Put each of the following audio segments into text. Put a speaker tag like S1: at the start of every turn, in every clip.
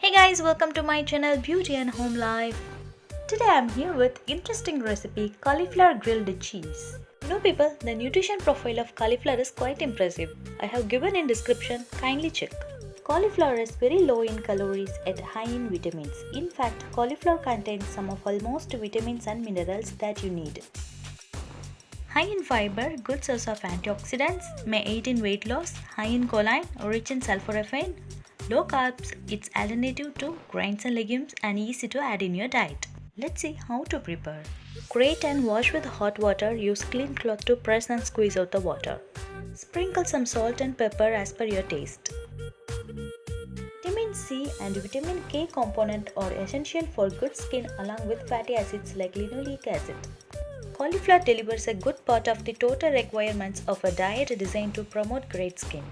S1: Hey guys, welcome to my channel Beauty and Home Life. Today I'm here with interesting recipe cauliflower grilled cheese. You know people, the nutrition profile of cauliflower is quite impressive. I have given in description, kindly check. Cauliflower is very low in calories yet high in vitamins. In fact, cauliflower contains some of almost vitamins and minerals that you need. High in fiber, good source of antioxidants, may aid in weight loss, high in choline, rich in sulforaphane. Low carbs, it's alternative to grains and legumes and easy to add in your diet. Let's see how to prepare. Grate and wash with hot water. Use clean cloth to press and squeeze out the water. Sprinkle some salt and pepper as per your taste. Vitamin C and vitamin K component are essential for good skin along with fatty acids like linoleic acid. Cauliflower delivers a good part of the total requirements of a diet designed to promote great skin.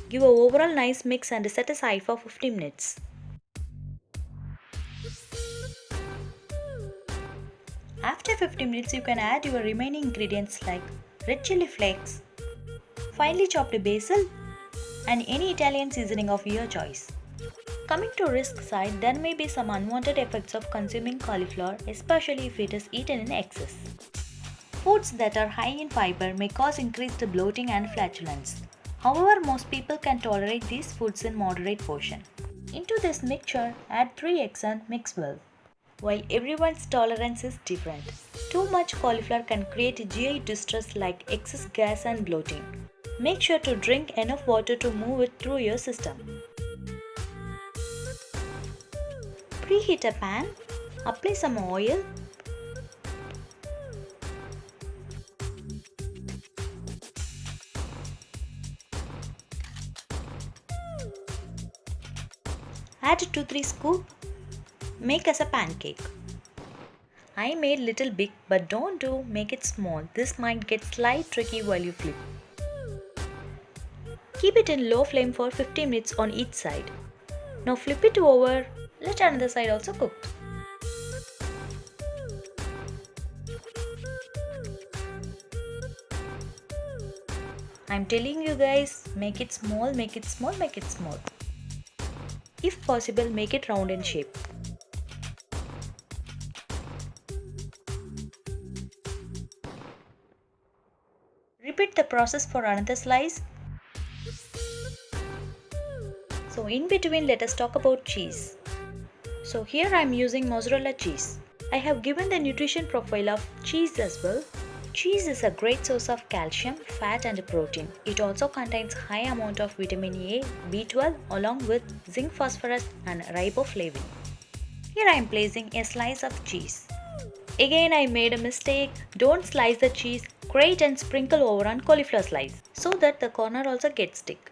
S1: Give a overall nice mix and set aside for 15 minutes. After 15 minutes, you can add your remaining ingredients like red chili flakes, finely chopped basil, and any Italian seasoning of your choice. Coming to risk side, there may be some unwanted effects of consuming cauliflower, especially if it is eaten in excess. Foods that are high in fiber may cause increased bloating and flatulence. However, most people can tolerate these foods in moderate portion. Into this mixture, add 3 eggs and mix well. While everyone's tolerance is different, too much cauliflower can create GI distress like excess gas and bloating. Make sure to drink enough water to move it through your system. Preheat a pan, apply some oil, add 2-3 scoops, make as a pancake. I made little big but don't make it small, this might get slight tricky while you flip. Keep it in low flame for 15 minutes on each side. Now flip it over, let another side also cook. I'm telling you guys, make it small, make it small, make it small. If possible, make it round in shape. Repeat the process for another slice. So in between, let us talk about cheese. So here I am using mozzarella cheese. I have given the nutrition profile of cheese as well. Cheese is a great source of calcium, fat and protein. It also contains high amount of vitamin A, B12 along with zinc, phosphorus and riboflavin. Here I am placing a slice of cheese. Again I made a mistake. Don't slice the cheese, grate and sprinkle over on cauliflower slice so that the corner also gets thick.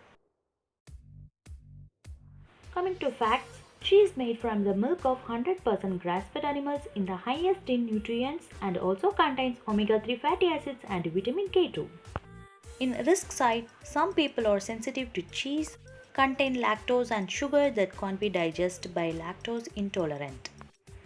S1: Coming to facts, cheese made from the milk of 100% grass-fed animals is the highest in nutrients and also contains omega-3 fatty acids and vitamin K2. In risk side, some people are sensitive to cheese, contain lactose and sugar that can't be digested by lactose intolerant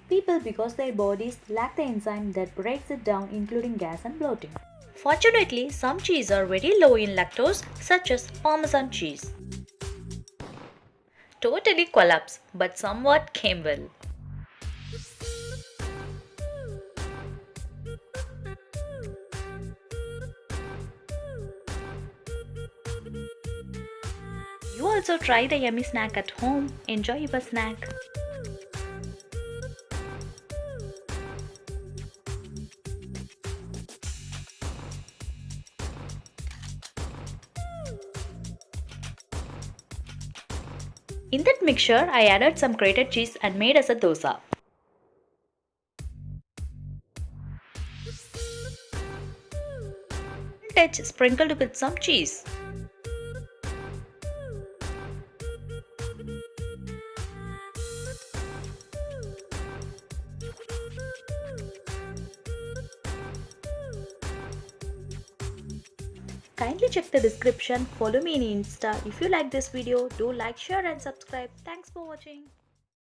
S1: people because their bodies lack the enzyme that breaks it down, including gas and bloating. Fortunately, some cheese are very low in lactose such as Parmesan cheese. Totally collapsed, but somewhat came well. You also try the yummy snack at home. Enjoy your snack. In that mixture, I added some grated cheese and made as a dosa. Touch sprinkled with some cheese. Kindly check the description, follow me in Insta. If you like this video, do like, share and subscribe. Thanks for watching.